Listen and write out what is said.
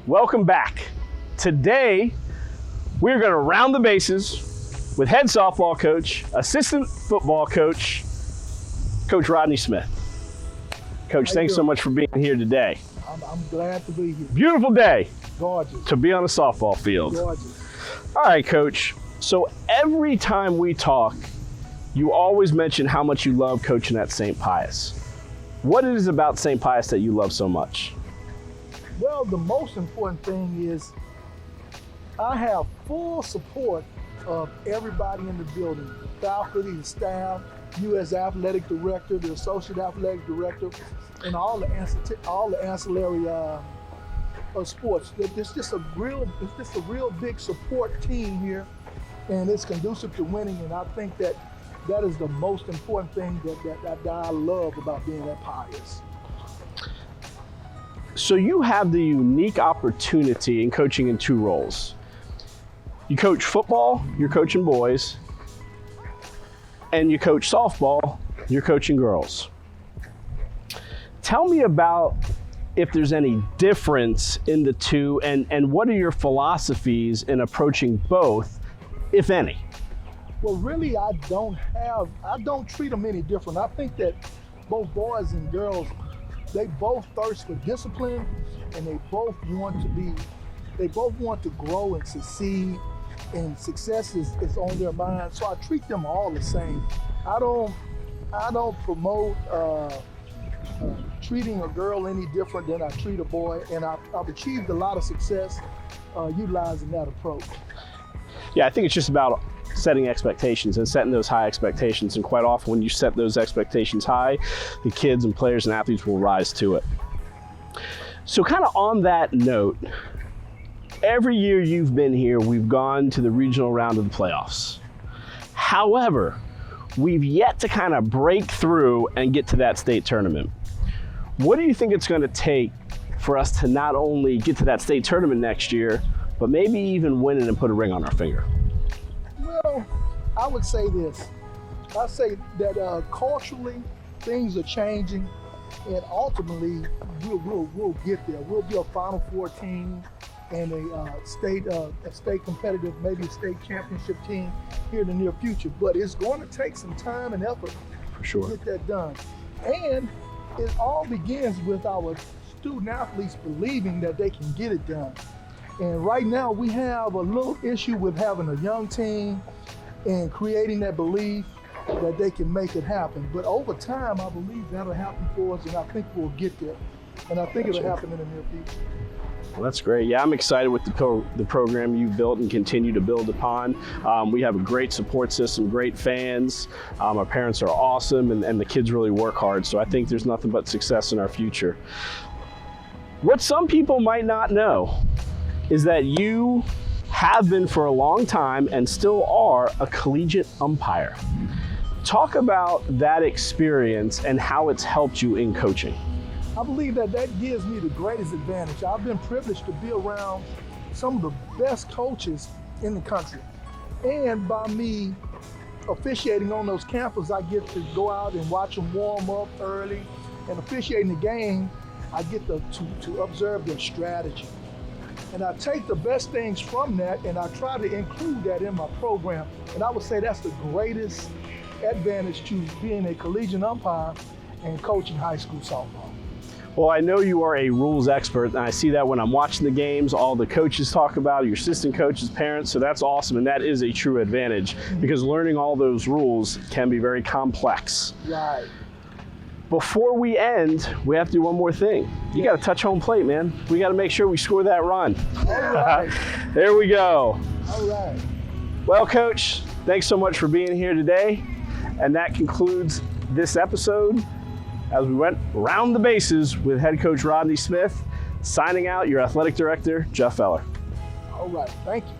Welcome back. Today, we're going to round the bases with head softball coach, assistant football coach, Coach Rodney Smith. Coach, thanks so much for being here today. I'm glad to be here. Beautiful day. Gorgeous. To be on a softball field. Gorgeous. All right, Coach. So every time we talk, you always mention how much you love coaching at St. Pius. What is it about St. Pius that you love so much? Well, the most important thing is I have full support of everybody in the building, the faculty, the staff, you as athletic director, the associate athletic director, and all the ancillary of sports. It's just a real big support team here, and it's conducive to winning. And I think that is the most important thing that I love about being at Pius. So you have the unique opportunity in coaching in two roles. You coach football, you're coaching boys, and you coach softball, you're coaching girls. Tell me about if there's any difference in the two, and what are your philosophies in approaching both, if any? Well, really, I don't treat them any different. I think that both boys and girls, they both thirst for discipline, and they both want to grow and succeed, and success is on their mind. So I treat them all the same. I don't promote treating a girl any different than I treat a boy, and I've achieved a lot of success utilizing that approach. Yeah, I think it's just about setting expectations and setting those high expectations, and quite often when you set those expectations high, the kids and players and athletes will rise to it. So kind of on that note, every year you've been here, we've gone to the regional round of the playoffs. However, we've yet to kind of break through and get to that state tournament. What do you think it's going to take for us to not only get to that state tournament next year, but maybe even win it and put a ring on our finger? Well, I would say this. I say that culturally, things are changing, and ultimately, we'll get there. We'll be a Final Four team and a state competitive, maybe a state championship team here in the near future. But it's going to take some time and effort For sure. to get that done. And it all begins with our student athletes believing that they can get it done. And right now we have a little issue with having a young team and creating that belief that they can make it happen. But over time, I believe that'll happen for us, and I think we'll get there. And I think it'll happen in the near future. Well, that's great. Yeah, I'm excited with the program you've built and continue to build upon. We have a great support system, great fans. Our parents are awesome, and the kids really work hard. So I think there's nothing but success in our future. What some people might not know is that you have been for a long time and still are a collegiate umpire. Talk about that experience and how it's helped you in coaching. I believe that gives me the greatest advantage. I've been privileged to be around some of the best coaches in the country. And by me officiating on those campuses, I get to go out and watch them warm up early. And officiating the game, I get to observe their strategy. And I take the best things from that, and I try to include that in my program. And I would say that's the greatest advantage to being a collegiate umpire and coaching high school softball. Well, I know you are a rules expert, and I see that when I'm watching the games, all the coaches talk about it, your assistant coaches, parents, so that's awesome, and that is a true advantage because learning all those rules can be very complex. Right. Before we end, we have to do one more thing. You got to touch home plate, man. We got to make sure we score that run. All right. There we go. All right. Well, Coach, thanks so much for being here today, and that concludes this episode as we went round the bases with head coach Rodney Smith. Signing out, your athletic director, Jeff Feller. All right, thank you.